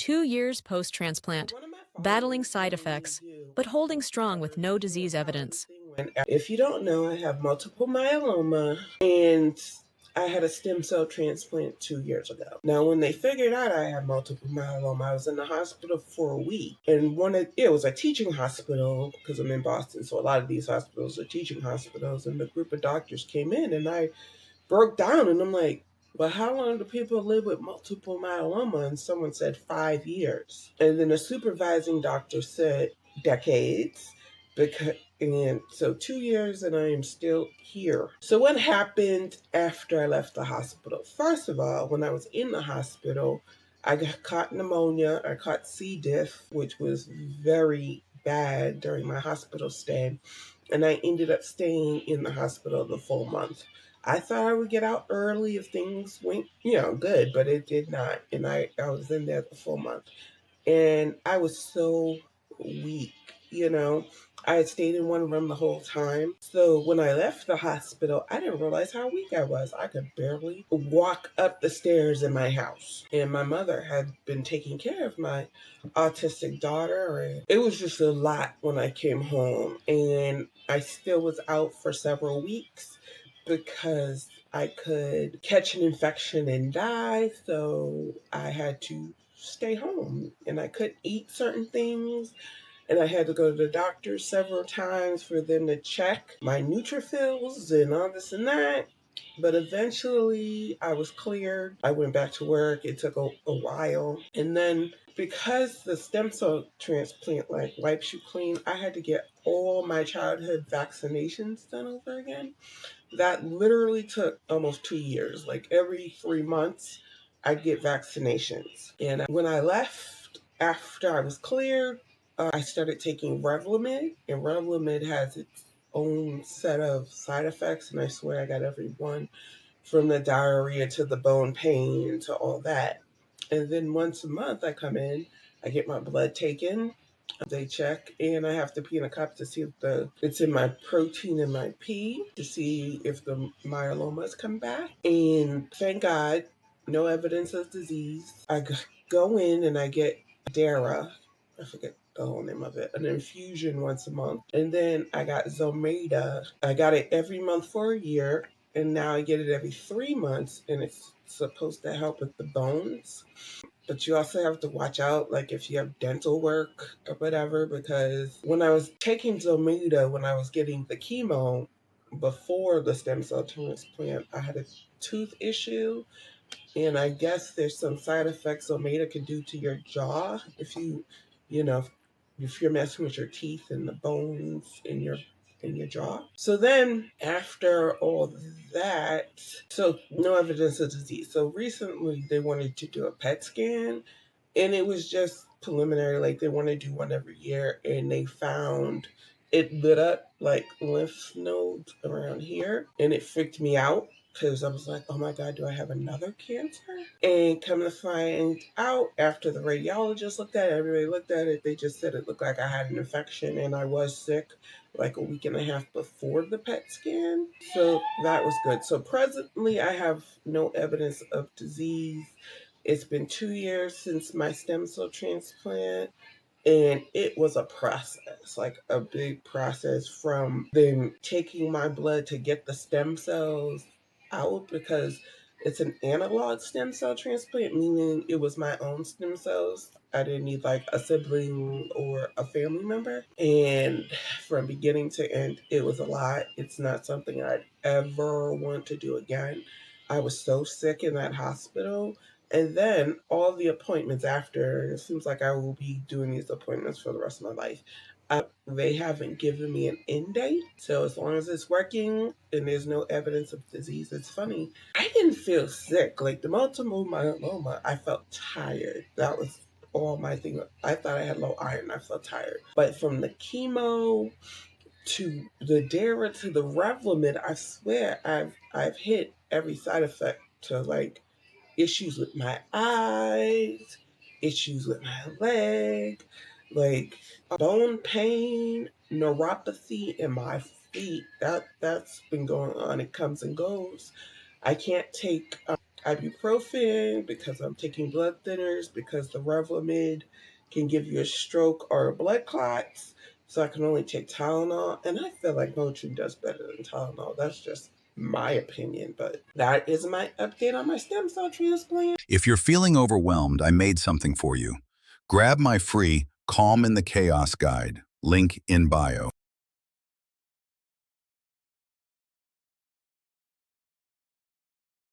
2 years post-transplant, battling side effects, but holding strong with no disease evidence. If you don't know, I have multiple myeloma, and I had a stem cell transplant 2 years ago. Now, when they figured out I had multiple myeloma, I was in the hospital for a week. And it was a teaching hospital because I'm in Boston, so a lot of these hospitals are teaching hospitals. And the group of doctors came in, and I broke down, and I'm like, well, how long do people live with multiple myeloma? And someone said 5 years. And then a supervising doctor said decades. And so 2 years and I am still here. So what happened after I left the hospital? First of all, when I was in the hospital, I caught pneumonia. I caught C. diff, which was very bad during my hospital stay. And I ended up staying in the hospital the full month. I thought I would get out early if things went, good, but it did not. And I was in there the full month. And I was so weak, I had stayed in one room the whole time. So when I left the hospital, I didn't realize how weak I was. I could barely walk up the stairs in my house. And my mother had been taking care of my autistic daughter. And it was just a lot when I came home. And I still was out for several weeks because I could catch an infection and die. So I had to stay home, and I couldn't eat certain things. And I had to go to the doctor several times for them to check my neutrophils and all this and that. But eventually I was cleared. I went back to work. It took a while. And then because the stem cell transplant wipes you clean, I had to get all my childhood vaccinations done over again. That literally took almost 2 years. Like every 3 months, I'd get vaccinations. And when I left, after I was cleared, I started taking Revlimid, and Revlimid has its own set of side effects, and I swear I got every one, from the diarrhea to the bone pain to all that. And then once a month I come in, I get my blood taken, they check, and I have to pee in a cup to see if it's in my protein in my pee to see if the myelomas come back. And thank God, no evidence of disease. I go in and I get Dara, I forget the whole name of it, an infusion once a month. And then I got Zometa. I got it every month for a year, and now I get it every 3 months, and it's supposed to help with the bones. But you also have to watch out, like if you have dental work or whatever, because when I was taking Zometa, when I was getting the chemo before the stem cell transplant, I had a tooth issue. And I guess there's some side effects Zometa can do to your jaw if if you're messing with your teeth and the bones in your jaw. So then after all that, so no evidence of disease. So recently they wanted to do a PET scan, and it was just preliminary. Like they want to do one every year, and they found it lit up like lymph nodes around here, and it freaked me out because I was like, oh my God, do I have another cancer? And come to find out, after the radiologist looked at it, everybody looked at it, they just said it looked like I had an infection, and I was sick like a week and a half before the PET scan. So that was good. So presently I have no evidence of disease. It's been 2 years since my stem cell transplant. And it was a process, like a big process, from them taking my blood to get the stem cells out, because it's an analog stem cell transplant, meaning it was my own stem cells. I didn't need like a sibling or a family member. And from beginning to end, it was a lot. It's not something I'd ever want to do again. I was so sick in that hospital. And then all the appointments after, it seems like I will be doing these appointments for the rest of my life. They haven't given me an end date. So as long as it's working and there's no evidence of disease, it's funny. I didn't feel sick. Like the multiple myeloma, I felt tired. That was all my thing. I thought I had low iron. I felt tired. But from the chemo to the Dara to the Revlimid, I swear I've hit every side effect to like issues with my eyes, issues with my leg, like bone pain, neuropathy in my feet. That's been going on. It comes and goes. I can't take ibuprofen, because I'm taking blood thinners, because the Revlimid can give you a stroke or a blood clots. So I can only take Tylenol. And I feel like Motrin does better than Tylenol. That's just my opinion. But that is my update on my stem cell transplant. If you're feeling overwhelmed, I made something for you. Grab my free Calm in the Chaos guide, link in bio.